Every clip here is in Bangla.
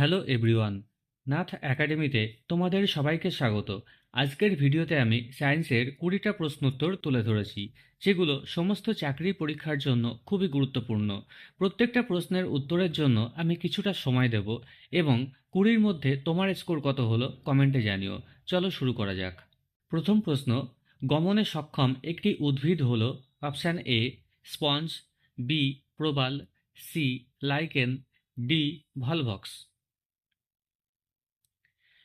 হ্যালো এভরিওয়ান, নাথ একাডেমিতে তোমাদের সবাইকে স্বাগত। আজকের ভিডিওতে আমি সায়েন্সের 20টা প্রশ্নোত্তর তুলে ধরেছি, যেগুলো সমস্ত চাকরি পরীক্ষার জন্য খুবই গুরুত্বপূর্ণ। প্রত্যেকটা প্রশ্নের উত্তরের জন্য আমি কিছুটা সময় দেব এবং 20-র মধ্যে তোমার স্কোর কত হলো কমেন্টে জানিও। চলো শুরু করা যাক। প্রথম প্রশ্ন, গমনে সক্ষম একটি উদ্ভিদ হলো অপশান এ স্পঞ্জ, বি প্রবাল, সি লাইকেন, ডি ভলভক্স।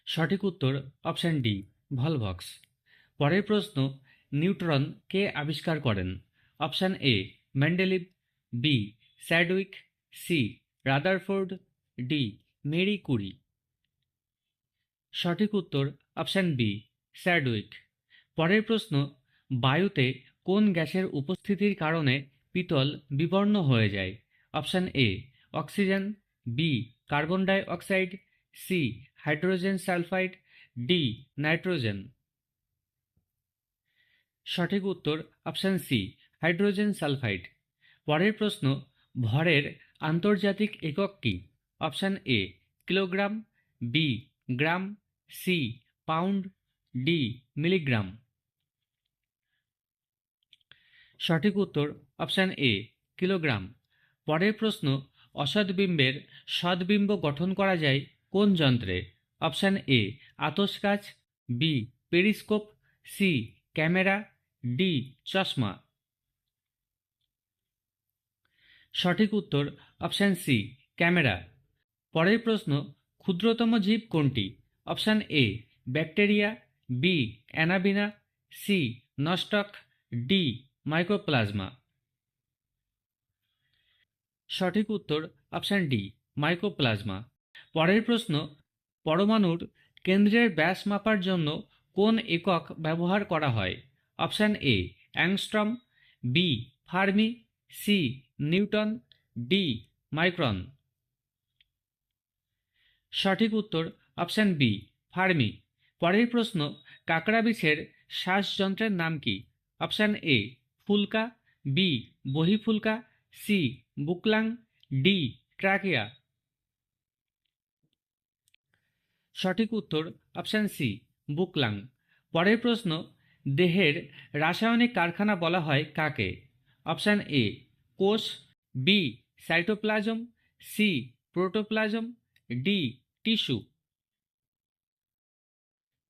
সঠিক উত্তর অপশান ডি ভলভক্স। পরের প্রশ্ন, নিউট্রন কে আবিষ্কার করেন? Option A Mendeleev, B Chadwick, C Rutherford, D Marie Curie. সঠিক উত্তর অপশান বি স্যাডউইক। পরের প্রশ্ন, বায়ুতে কোন গ্যাসের উপস্থিতির কারণে পিতল বিবর্ণ হয়ে যায়? Option A oxygen, B carbon dioxide, C hydrogen sulphide, D nitrogen. সঠিক উত্তর অপশান সি হাইড্রোজেন সালফাইড। পরের প্রশ্ন, ভরের আন্তর্জাতিক একক কি? Option A kilogram, B gram, C pound, D milligram. সঠিক উত্তর অপশান এ কিলোগ্রাম। পরের প্রশ্ন, অসৎবিম্বের সদ্বিম্ব গঠন করা যায় কোন যন্ত্রে? অপশান এ আতশকাচ, B periscope, C camera, D চশমা। সঠিক উত্তর অপশান সি ক্যামেরা। পরের প্রশ্ন, ক্ষুদ্রতম জীব কোনটি? Option A bacteria, B Anabaena, C Nostoc, D mycoplasma. সঠিক উত্তর অপশান ডি মাইক্রোপ্লাজমা। পরের প্রশ্ন, পরমাণুর কেন্দ্রের ব্যাস মাপার জন্য কোন একক ব্যবহার করা হয়? Option A angstrom, B fermi, C newton, D micron. সঠিক উত্তর অপশান বি ফার্মি। পরের প্রশ্ন, কাকড়াবিছের শ্বাসযন্ত্রের নাম কি? অপশান এ ফুলকা, বি বহিফুলকা, সি বুকলাং, ডি ট্রাকিয়া। সঠিক উত্তর অপশান সি বুকলাং। পরের প্রশ্ন, দেহের রাসায়নিক কারখানা বলা হয় কাকে? অপশান এ কোষ, B cytoplasm, C protoplasm, D tissue.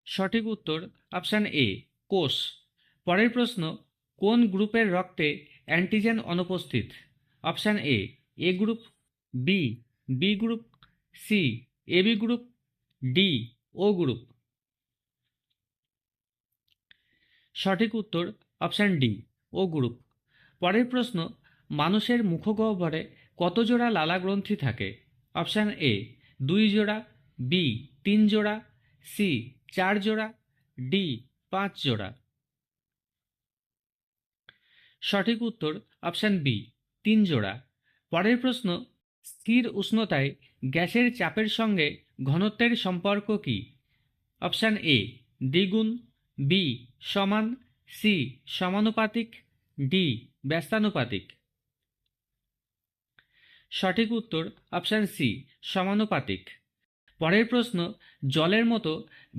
সঠিক উত্তর অপশান এ কোষ। পরের প্রশ্ন, কোন গ্রুপের রক্তে অ্যান্টিজেন অনুপস্থিত? Option A A group, B B group, C AB group, D O group. সঠিক উত্তর অপশান ডি ও গ্রুপ। পরের প্রশ্ন, মানুষের মুখগহ্বরে কত জোড়া লালা গ্রন্থি থাকে? অপশান এ 2 জোড়া, বি 3 জোড়া, সি 4 জোড়া, ডি 5 জোড়া। সঠিক উত্তর অপশান বি 3 জোড়া। পরের প্রশ্ন, স্থির উষ্ণতায় গ্যাসের চাপের সঙ্গে ঘনত্বের সম্পর্ক কি? অপশান এ দ্বিগুণ, বি সমান, সি সমানুপাতিক, ডি ব্যস্তানুপাতিক। সঠিক উত্তর অপশান সি সমানুপাতিক। পরের প্রশ্ন, জলের মতো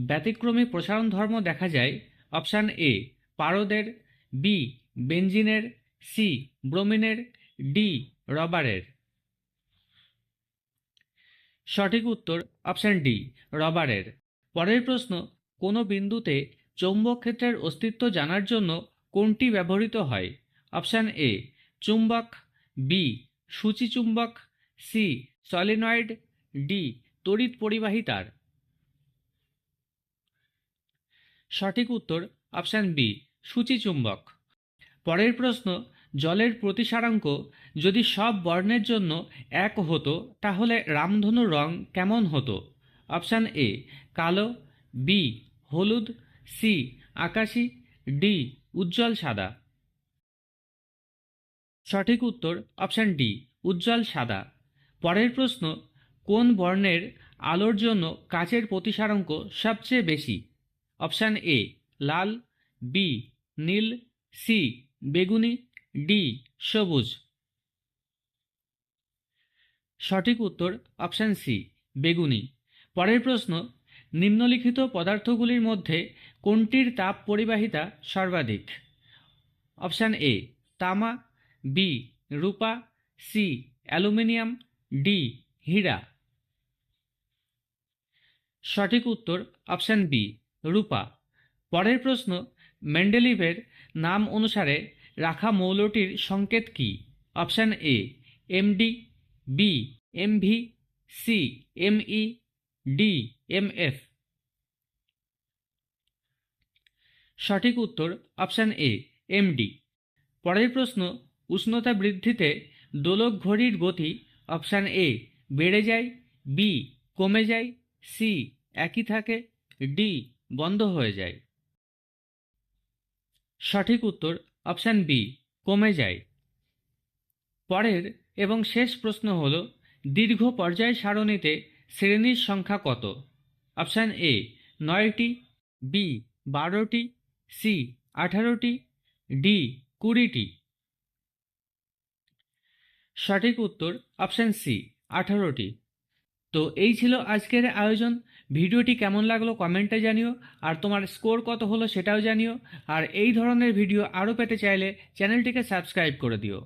ব্যতিক্রমী প্রসারণ ধর্ম দেখা যায়? অপশান এ পারদের, বি বেঞ্জিনের, সি ব্রোমিনের, ডি রবারের। সঠিক উত্তর অপশান ডি রবারের। পরের প্রশ্ন, কোনো বিন্দুতে চৌম্বক ক্ষেত্রের অস্তিত্ব জানার জন্য কোনটি ব্যবহৃত হয়? অপশান এ চুম্বক, বি সূচিচুম্বক, সি সলিনয়েড, ডি তড়িৎ পরিবাহী তার। সঠিক উত্তর অপশান বি সূচিচুম্বক। পরের প্রশ্ন, জলের প্রতিসারাঙ্ক যদি সব বর্ণের জন্য এক হতো তাহলে রামধনুর রং কেমন হতো? অপশান এ কালো, বি হলুদ, সি আকাশী, ডি উজ্জ্বল সাদা। সঠিক উত্তর অপশান ডি উজ্জ্বল সাদা। পরের প্রশ্ন, কোন বর্ণের আলোর জন্য কাচের প্রতিসারাঙ্ক সবচেয়ে বেশি? অপশান এ লাল, বি নীল, সি বেগুনি, ডি সবুজ। সঠিক উত্তর অপশান সি বেগুনি। পরের প্রশ্ন, নিম্নলিখিত পদার্থগুলির মধ্যে কোনটির তাপ পরিবাহিতা সর্বাধিক? অপশান এ তামা, বি রূপা, সি অ্যালুমিনিয়াম, ডি হীরা। সঠিক উত্তর অপশান বি রূপা। পরের প্রশ্ন, মেন্ডেলিভের নাম অনুসারে রাখা মৌলটির সংকেত কি? Option A MD, B MV, C ME, D MF. সঠিক উত্তর অপশান এ এমডি। পরের প্রশ্ন, উষ্ণতা বৃদ্ধিতে দোলক ঘড়ির গতি অপশান এ বেড়ে যায়, বি কমে যায়, সি একই থাকে, ডি বন্ধ হয়ে যায়। সঠিক উত্তর অপশান বি কমে যায়। পরের এবং শেষ প্রশ্ন হল, দীর্ঘ পর্যায় সারণীতে শ্রেণীর সংখ্যা কত? অপশান এ 9টি, বি 12টি, সি 18টি, ডি 20টি। সঠিক উত্তর অপশান সি 18টি। তো এই ছিল আজকের আয়োজন। ভিডিওটি কেমন লাগলো কমেন্টে জানিও, আর তোমার স্কোর কত হলো সেটাও জানিও। আর এই ধরনের ভিডিও আরও পেতে চাইলে চ্যানেলটিকে সাবস্ক্রাইব করে দিও।